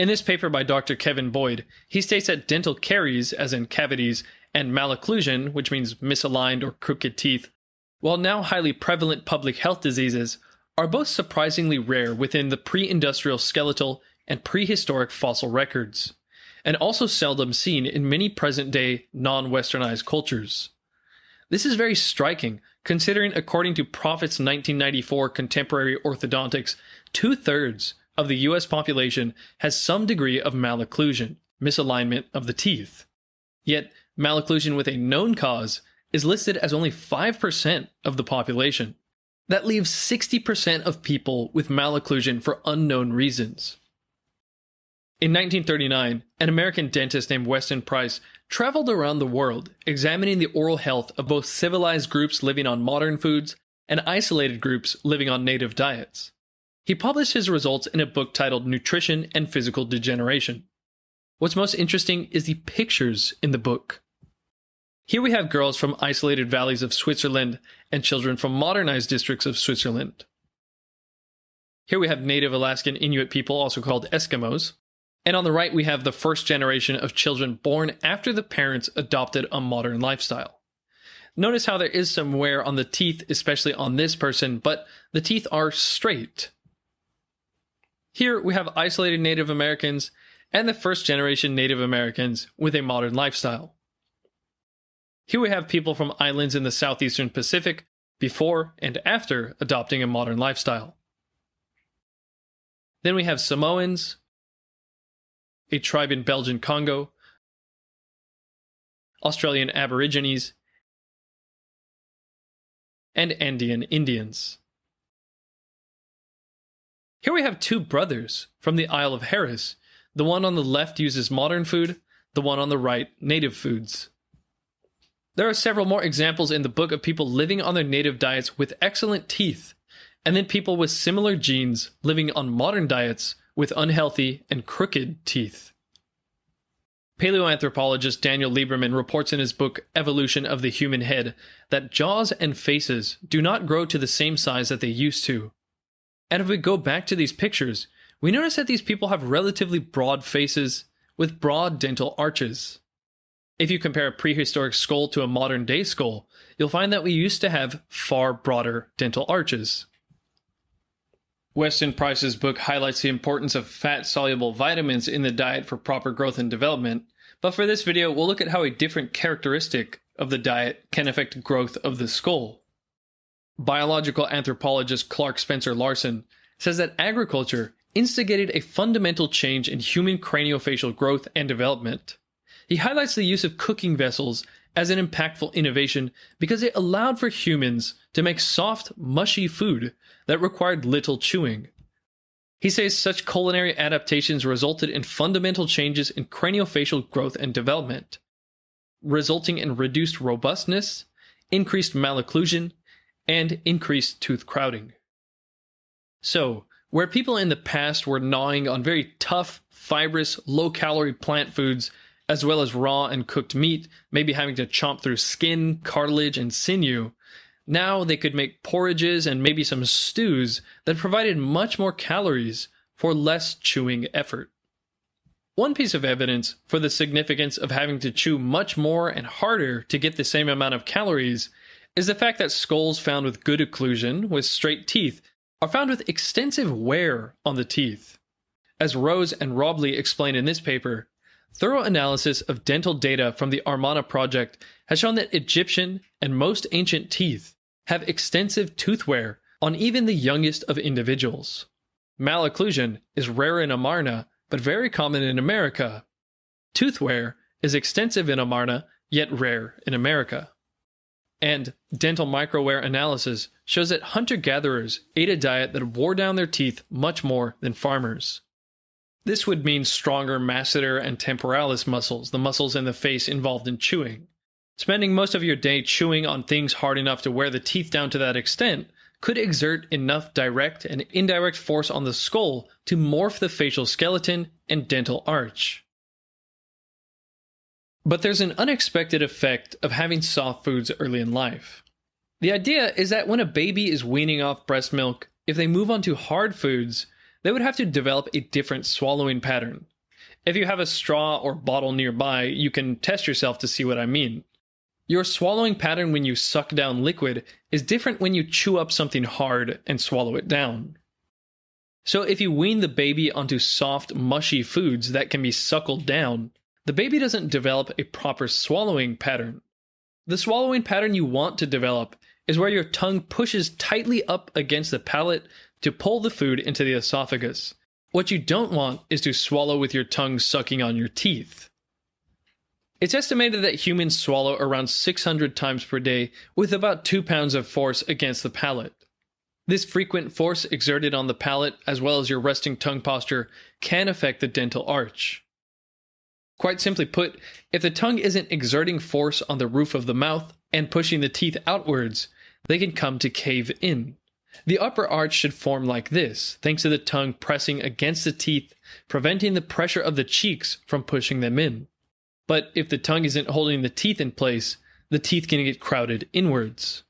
In this paper by Dr. Kevin Boyd, he states that dental caries, as in cavities, and malocclusion, which means misaligned or crooked teeth, while now highly prevalent public health diseases, are both surprisingly rare within the pre-industrial skeletal and prehistoric fossil records, and also seldom seen in many present-day non-westernized cultures. This is very striking, considering according to Prophet's 1994 Contemporary Orthodontics, 2/3 of the US population has some degree of malocclusion, misalignment of the teeth. Yet, malocclusion with a known cause is listed as only 5% of the population. That leaves 60% of people with malocclusion for unknown reasons. In 1939, an American dentist named Weston Price traveled around the world examining the oral health of both civilized groups living on modern foods and isolated groups living on native diets. He published his results in a book titled Nutrition and Physical Degeneration. What's most interesting is the pictures in the book. Here we have girls from isolated valleys of Switzerland and children from modernized districts of Switzerland. Here we have native Alaskan Inuit people, also called Eskimos. And on the right we have the first generation of children born after the parents adopted a modern lifestyle. Notice how there is some wear on the teeth, especially on this person, but the teeth are straight. Here we have isolated Native Americans and the first generation Native Americans with a modern lifestyle. Here we have people from islands in the southeastern Pacific before and after adopting a modern lifestyle. Then we have Samoans, a tribe in Belgian Congo, Australian Aborigines, and Andean Indians. Here we have two brothers from the Isle of Harris. The one on the left uses modern food, the one on the right native foods. There are several more examples in the book of people living on their native diets with excellent teeth, and then people with similar genes living on modern diets with unhealthy and crooked teeth. Paleoanthropologist Daniel Lieberman reports in his book Evolution of the Human Head that jaws and faces do not grow to the same size that they used to. And if we go back to these pictures, we notice that these people have relatively broad faces with broad dental arches. If you compare a prehistoric skull to a modern day skull, you'll find that we used to have far broader dental arches. Weston Price's book highlights the importance of fat-soluble vitamins in the diet for proper growth and development, but for this video we'll look at how a different characteristic of the diet can affect growth of the skull. Biological anthropologist Clark Spencer Larson says that agriculture instigated a fundamental change in human craniofacial growth and development. He highlights the use of cooking vessels as an impactful innovation because it allowed for humans to make soft, mushy food that required little chewing. He says such culinary adaptations resulted in fundamental changes in craniofacial growth and development, resulting in reduced robustness, increased malocclusion, and increased tooth crowding. So, where people in the past were gnawing on very tough, fibrous, low-calorie plant foods, as well as raw and cooked meat, maybe having to chomp through skin, cartilage, and sinew, now they could make porridges and maybe some stews that provided much more calories for less chewing effort. One piece of evidence for the significance of having to chew much more and harder to get the same amount of calories is the fact that skulls found with good occlusion, with straight teeth, are found with extensive wear on the teeth. As Rose and Robley explain in this paper, thorough analysis of dental data from the Armana project has shown that Egyptian and most ancient teeth have extensive tooth wear on even the youngest of individuals. Malocclusion is rare in Amarna, but very common in America. Tooth wear is extensive in Amarna, yet rare in America. And dental microwear analysis shows that hunter-gatherers ate a diet that wore down their teeth much more than farmers. This would mean stronger masseter and temporalis muscles, the muscles in the face involved in chewing. Spending most of your day chewing on things hard enough to wear the teeth down to that extent could exert enough direct and indirect force on the skull to morph the facial skeleton and dental arch. But there's an unexpected effect of having soft foods early in life. The idea is that when a baby is weaning off breast milk, if they move on to hard foods, they would have to develop a different swallowing pattern, If you have a straw or bottle nearby, you can test yourself to see what I mean. Your swallowing pattern when you suck down liquid is different when you chew up something hard and swallow it down. So if you wean the baby onto soft, mushy foods that can be suckled down, the baby doesn't develop a proper swallowing pattern. The swallowing pattern you want to develop is where your tongue pushes tightly up against the palate to pull the food into the esophagus. What you don't want is to swallow with your tongue sucking on your teeth. It's estimated that humans swallow around 600 times per day with about 2 pounds of force against the palate. This frequent force exerted on the palate, as well as your resting tongue posture, can affect the dental arch. Quite simply put, if the tongue isn't exerting force on the roof of the mouth and pushing the teeth outwards, they can come to cave in. The upper arch should form like this, thanks to the tongue pressing against the teeth, preventing the pressure of the cheeks from pushing them in. But if the tongue isn't holding the teeth in place, the teeth can get crowded inwards.